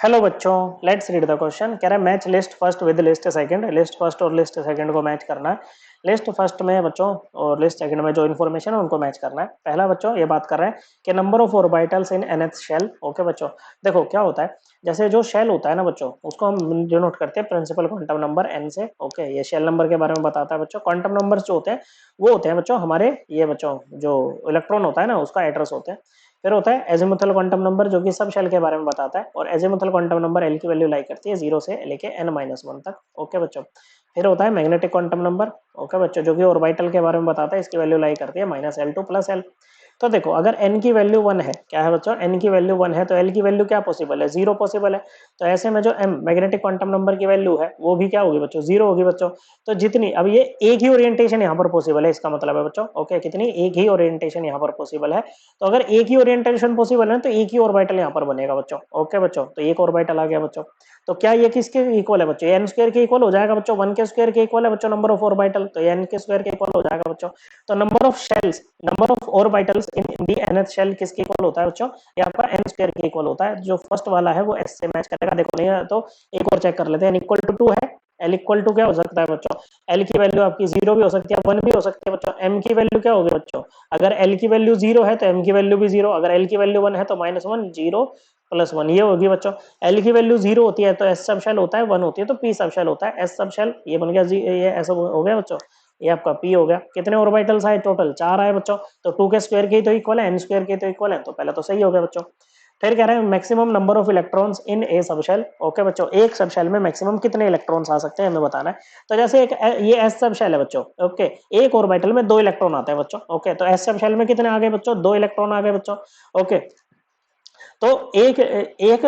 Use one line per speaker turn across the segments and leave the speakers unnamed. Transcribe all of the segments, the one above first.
Hello बच्चों, let's read the question. कह रहा है match list first with list second. List first और लिस्ट सेकंड को मैच करना है। लिस्ट फर्स्ट में बच्चों और लिस्ट सेकंड में जो इन्फॉर्मेशन है उनको मैच करना है। पहला बच्चों ये बात कर रहे हैं कि number of orbitals in nth shell. Okay बच्चों, देखो क्या होता है, जैसे जो शेल होता है ना बच्चों, उसको हम डिनोट करते हैं प्रिंसिपल क्वांटम नंबर n से। ओके, ये शेल नंबर के बारे में बताता है बच्चों। क्वांटम नंबर्स जो होते हैं वो होते हैं बच्चों हमारे, ये बच्चों जो इलेक्ट्रॉन होता है ना उसका एड्रेस होते हैं। फिर होता है एजीमुथल क्वांटम नंबर जो कि सब शेल के बारे में बताता है, और एजीमुथल क्वांटम नंबर एल की वैल्यू लाई करती है 0 से लेके n-1 तक। ओके बच्चों, फिर होता है मैग्नेटिक क्वांटम नंबर। ओके बच्चों, जो कि ऑर्बिटल के बारे में बताता है, इसकी वैल्यू लाई करती है -L2 + L। तो देखो अगर n की वैल्यू 1 है, क्या है बच्चों, n की वैल्यू 1 है तो L की वैल्यू क्या पॉसिबल है, 0 पॉसिबल है। तो ऐसे में जो m मैग्नेटिक क्वांटम नंबर की वैल्यू है वो भी क्या होगी बच्चों, 0 होगी बच्चों। तो जितनी, अब ये एक ही ओरिएंटेशन यहाँ पर पॉसिबल है, इसका मतलब है बच्चों, ओके, कितनी, एक ही ओरिएंटेशन यहाँ पर पॉसिबल है। तो अगर एक ही ओरिएंटेशन पॉसिबल है तो एक ही ऑर्बिटल यहाँ पर बनेगा बच्चों। ओके बच्चों, तो एक ऑर्बिटल आ गया बच्चों। तो क्या ये किसके इक्वल है बच्चों, n स्क्वायर के इक्वल हो जाएगा बच्चों, 1 के स्क्वायर के इक्वल है बच्चों नंबर ऑफ ऑर्बिटल, तो n के स्क्वायर के इक्वल हो जाएगा बच्चों। तो number of shells, number of orbitals in the nth shell किसके इक्वल होता है बच्चों, ये आपका n स्क्वायर के इक्वल होता है। जो फर्स्ट वाला है वो s से मैच करेगा। देखो नहीं है तो एक और चेक कर लेते हैं, n इक्वल टू 2 है, L इक्वल टू क्या हो सकता है बच्चों, L की वैल्यू आपकी 0 भी हो सकती है, 1 भी हो सकती है बच्चों। M की वैल्यू क्या होगी बच्चों, अगर L की वैल्यू 0 है तो M की वैल्यू भी 0, अगर L की वैल्यू 1 है तो -1, 0 + 1 ये होगी बच्चों। L की वैल्यू 0 होती है तो S सब शेल होता है, 1 होती है तो P सब शेल होता है। S सब शेल ये बन गया, ये ऐसा हो गया बच्चों, ये आपका P हो गया। कितने ऑर्बिटल्स आए टोटल, 4 आए बच्चों। तो 2 के स्क्वायर के ही तो इक्वल है, n स्क्वायर के तो इक्वल है, तो पहले तो सही हो गया बच्चों। फिर कह रहे हैं maximum number of electrons in A subshell. Okay बच्चों, एक सबशेल में मैक्सिमम कितने इलेक्ट्रॉन्स आ सकते हैं हमें बताना है। तो जैसे एक ये एस सबशेल है बच्चों, ओके, एक ऑर्बिटल में 2 इलेक्ट्रॉन आते हैं बच्चों। ओके, तो एस सबशेल में कितने आ गए बच्चों, 2 इलेक्ट्रॉन आ गए बच्चों। ओके, तो एक एक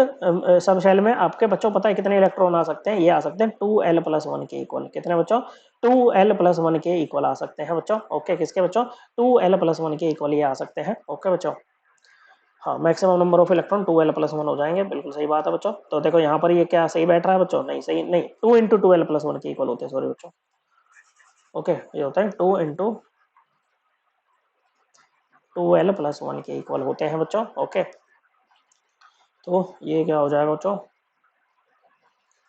सबशेल में आपके बच्चों पता है कितने इलेक्ट्रॉन आ सकते हैं, ये आ सकते हैं 2l+1 के इक्वल। कितने बच्चों, 2l+1 के इक्वल आ सकते हैं बच्चों। ओके, किसके बच्चों, 2l+1 के इक्वल ये आ सकते हैं। ओके बच्चों, हाँ, maximum number of electron 2l+1 हो जाएंगे, बिल्कुल सही बात है बच्चों। तो देखो यहाँ पर ये क्या सही बैठ रहा है बच्चों, नहीं सही नहीं, 2 × 2l+1 के इक्वल होते हैं, सॉरी बच्चों। ओके, ये होता है 2 × 2l+1 के इक्वल होते हैं बच्चों। ओके, तो ये क्या हो जाएगा बच्चों,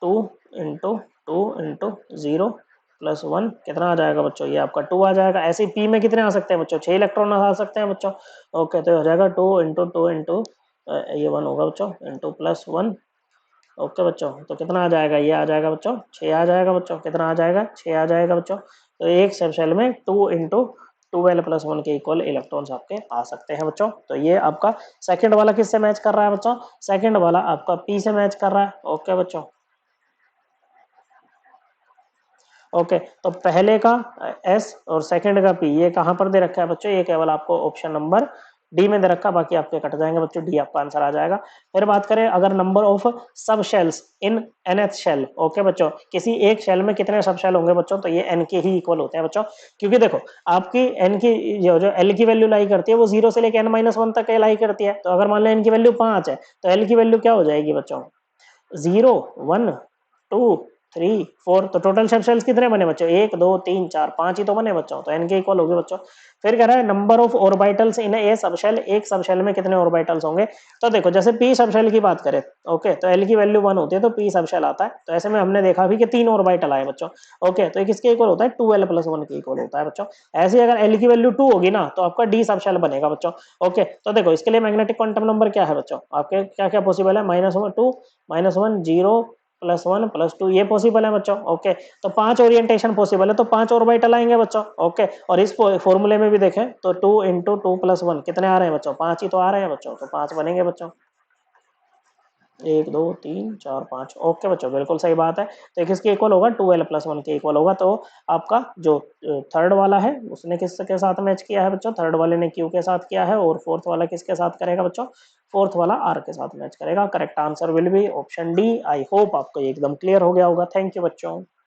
2 × 2 × 0 + 1 कितना आ जाएगा बच्चों, ये आपका 2 आ जाएगा। ऐसे ही पी में कितने आ सकते हैं बच्चों, 6 इलेक्ट्रॉन आ सकते हैं बच्चों। ओके, तो हो जाएगा 2 × 2 × ये 1 होगा बच्चों, इंटू +1। ओके बच्चों, तो कितना आ जाएगा, ये आ जाएगा बच्चों 6 आ जाएगा बच्चों। कितना आ जाएगा, 6 आ जाएगा बच्चों। तो एक सब शेल में 2 × 2l+1 के इक्वल इलेक्ट्रॉन्स आपके आ सकते हैं बच्चों। तो ये आपका सेकंड वाला किससे मैच कर रहा है बच्चों, सेकंड वाला आपका पी से मैच कर रहा है। ओके बच्चों, ओके, तो पहले का एस और सेकंड का पी ये कहां पर दे रखा है बच्चों, ये केवल आपको ऑप्शन नंबर डी में दे रखा, बाकी आपके कट जाएंगे बच्चों, डी आपका आंसर आ जाएगा। फिर बात करें अगर number of sub shells in nth shell. Okay बच्चों, किसी एक शेल में कितने सब शेल होंगे बच्चों, तो ये n के ही इक्वल होते हैं बच्चों। क्योंकि देखो आपकी n की जो एल की वैल्यू लाई करती है वो 0 से लेकर n-1 तक लाई करती है। तो अगर मान लो n की वैल्यू 5 है तो एल की वैल्यू क्या हो जाएगी बच्चों, 0 1 2 3 4। तो टोटल सब शेल्स कितने बने बच्चों, 1 2 3 4 5 ही तो बने बच्चों, तो n के इक्वल हो गए बच्चों। फिर कह रहा है number of orbitals in A subshell, एक सबशेल में कितने ऑर्बिटल्स होंगे। तो देखो जैसे p सबशेल की बात करें, ओके, तो l की वैल्यू 1 होती है तो p सबशेल आता है। तो ऐसे में हमने देखा भी कि 3 ऑर्बिटल आए बच्चों। ओके, तो ये किसके इक्वल होता है, 2l+1 के इक्वल होता है बच्चों। ऐसे अगर l की वैल्यू 2 होगी ना तो आपका d सबशेल बनेगा बच्चों। ओके, तो देखो इसके लिए मैग्नेटिक क्वांटम नंबर क्या है बच्चों, आपके क्या क्या पॉसिबल है, -2 -1 0 +1 +2 ये पॉसिबल है बच्चों। ओके, तो 5 ओरिएंटेशन पॉसिबल है तो 5 ऑर्बिटल आएंगे बच्चों। ओके, और इस फॉर्मूले में भी देखें तो 2 × 2 + 1 कितने आ रहे हैं बच्चों, 5 ही तो आ रहे हैं बच्चों, तो 5 बनेंगे बच्चों, 1 2 3 4 5। ओके बच्चों, बिल्कुल सही बात है। तो किसके इक्वल होगा, 2l+1 के इक्वल होगा। तो आपका जो थर्ड वाला है उसने किसके साथ मैच किया है बच्चों, थर्ड वाले ने क्यू के साथ किया है, और फोर्थ वाला किसके साथ करेगा बच्चों, फोर्थ वाला आर के साथ मैच करेगा। Correct answer will be option D. I hope आपको एकदम क्लियर हो गया होगा। थैंक यू बच्चों।